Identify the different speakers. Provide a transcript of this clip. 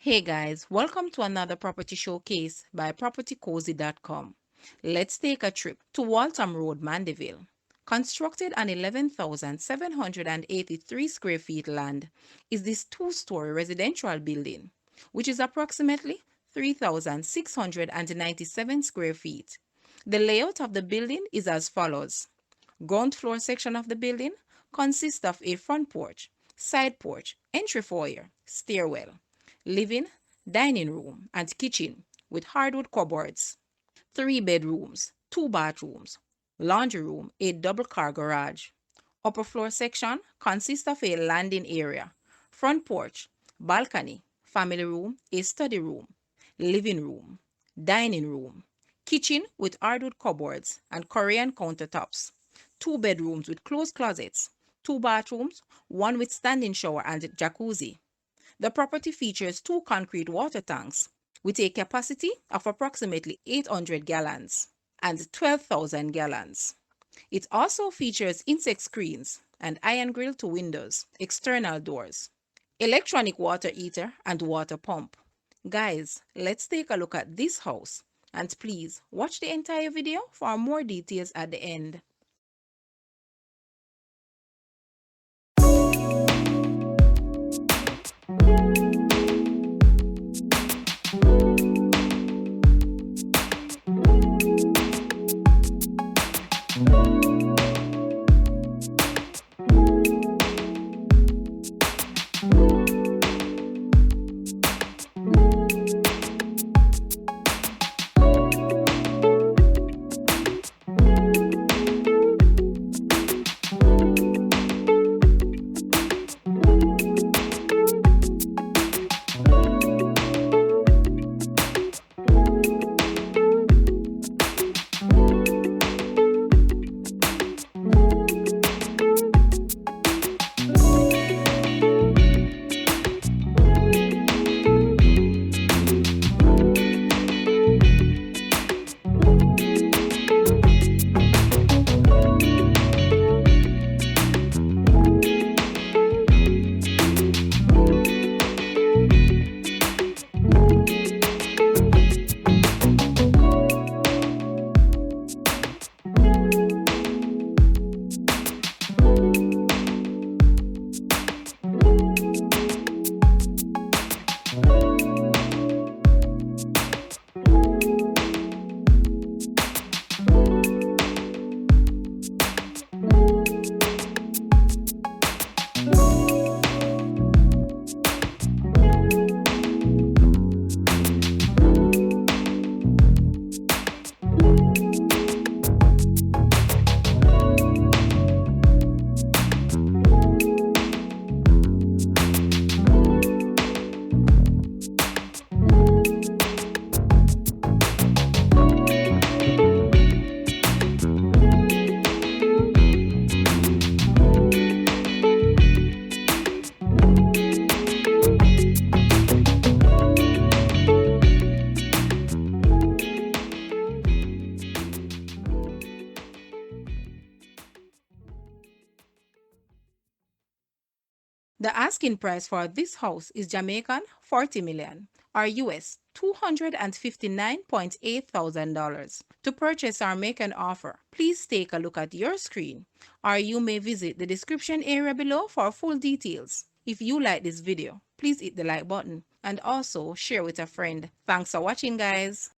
Speaker 1: Hey guys, welcome to another property showcase by propertycozy.com. Let's take a trip to Waltham Road, Mandeville. Constructed on 11,783 square feet land is this two-story residential building, which is approximately 3,697 square feet. The layout of the building is as follows. Ground floor section of the building consists of a front porch, side porch, entry foyer, stairwell, living, dining room, and kitchen with hardwood cupboards. Three bedrooms, two bathrooms, laundry room, a double car garage. Upper floor section consists of a landing area, front porch, balcony, family room, a study room, living room, dining room, kitchen with hardwood cupboards and Corian countertops. Two bedrooms with closed closets, two bathrooms, one with standing shower and jacuzzi. The property features two concrete water tanks with a capacity of approximately 800 gallons and 12,000 gallons. It also features insect screens and iron grill to windows, external doors, electronic water heater and water pump. Guys, let's take a look at this house and please watch the entire video for more details at the end. The asking price for this house is Jamaican 40 million or US $259,800. To purchase or make an offer, please take a look at your screen or you may visit the description area below for full details. If you like this video, please hit the like button and also share with a friend. Thanks for watching, guys.